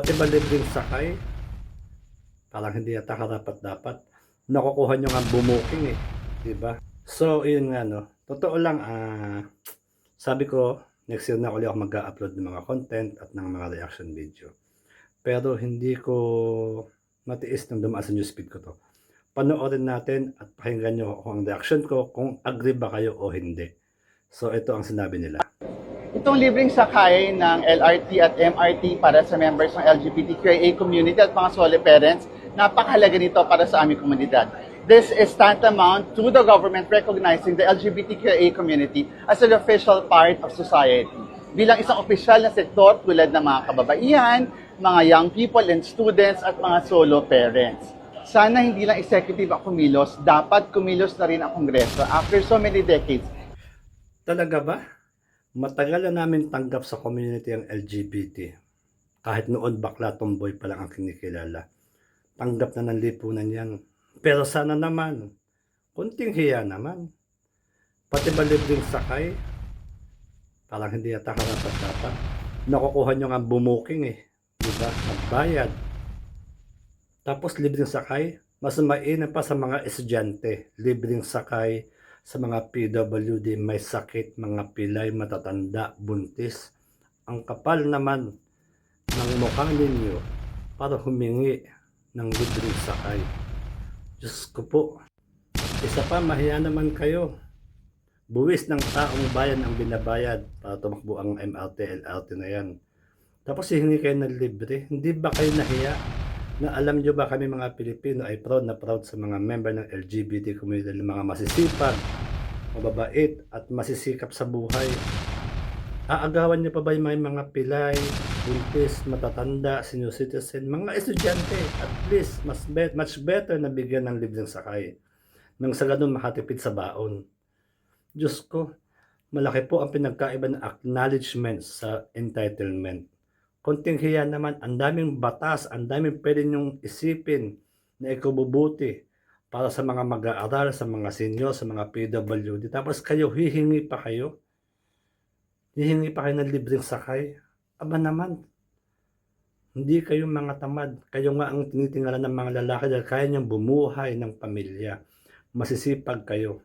Pati ba libreng sakay, parang hindi yata karapat-dapat. Nakukuha nyo nga bumuking eh, 'di ba? So yun nga 'no, totoo lang, sabi ko next year na uli ako mag-a-upload ng mga content at ng mga reaction video. Pero hindi ko matiis ng dumaan sa newsfeed ko 'to. Panoorin natin at pakinggan niyo kung ang reaksyon ko kung agree ba kayo o hindi. So ito ang sinabi nila. Itong libreng sakay ng LRT at MRT para sa members ng LGBTQIA community at mga solo parents, napakahalaga nito para sa aming komunidad. This is tantamount to the government recognizing the LGBTQIA community as an official part of society. Bilang isang opisyal na sektor tulad ng mga kababaihan, mga young people and students at mga solo parents. Sana hindi lang executive ang kumilos, dapat kumilos na rin ang Kongreso after so many decades. Talaga ba? Matagal na namin tanggap sa community ang LGBT. Kahit noon bakla tomboy pa lang ang kinikilala. Tanggap na ng lipunan yan. Pero sana naman, kunting hiya naman. Pati ba libreng sakay, parang hindi yata karapat-dapat. Nakukuha nyo nga bumuking eh. Diba? Magbayad. Tapos libreng sakay, mas mainam pa sa mga estudyante. Libreng sakay sa mga PWD, may sakit, mga pilay, matatanda, buntis. Ang kapal naman ng mukha ninyo para humingi ng libreng sakay. Diyos ko po, isa pa mahiya naman kayo. Buwis ng taong bayan ang binabayad para tumakbo ang MRT, LRT na yan. Tapos hihingi kayo ng libre. Hindi ba kayo nahiya? Na alam nyo ba kami mga Pilipino ay proud na proud sa mga member ng LGBT community, mga masisipag, mababait at masisikap sa buhay. Aagawan nyo pa ba yung mga pilay, buntis, matatanda, senior citizen, mga estudyante? At least much better na bigyan ng libreng sakay nang sa ganun makatipid sa baon. Diyos ko, malaki po ang pinagkaiba ng acknowledgement sa entitlement. Konting hiya naman, ang daming batas, ang daming pwede nyong isipin na ikabubuti para sa mga mag-aaral, sa mga senior, sa mga PWD. Tapos kayo, hihingi pa kayo? Hihingi pa kayo ng libreng sakay? Aba naman, hindi kayo mga tamad. Kayo nga ang tinitingala ng mga lalaki dahil kaya niyang bumuhay ng pamilya. Masisipag kayo.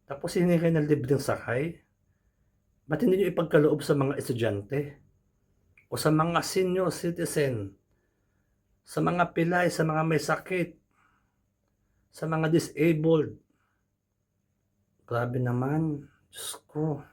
Tapos hihingi kayo ng libreng sakay? Ba't hindi niyo ipagkaloob sa mga estudyante? O sa mga senior citizen, sa mga pilay, sa mga may sakit, sa mga disabled? Grabe naman, Diyos ko.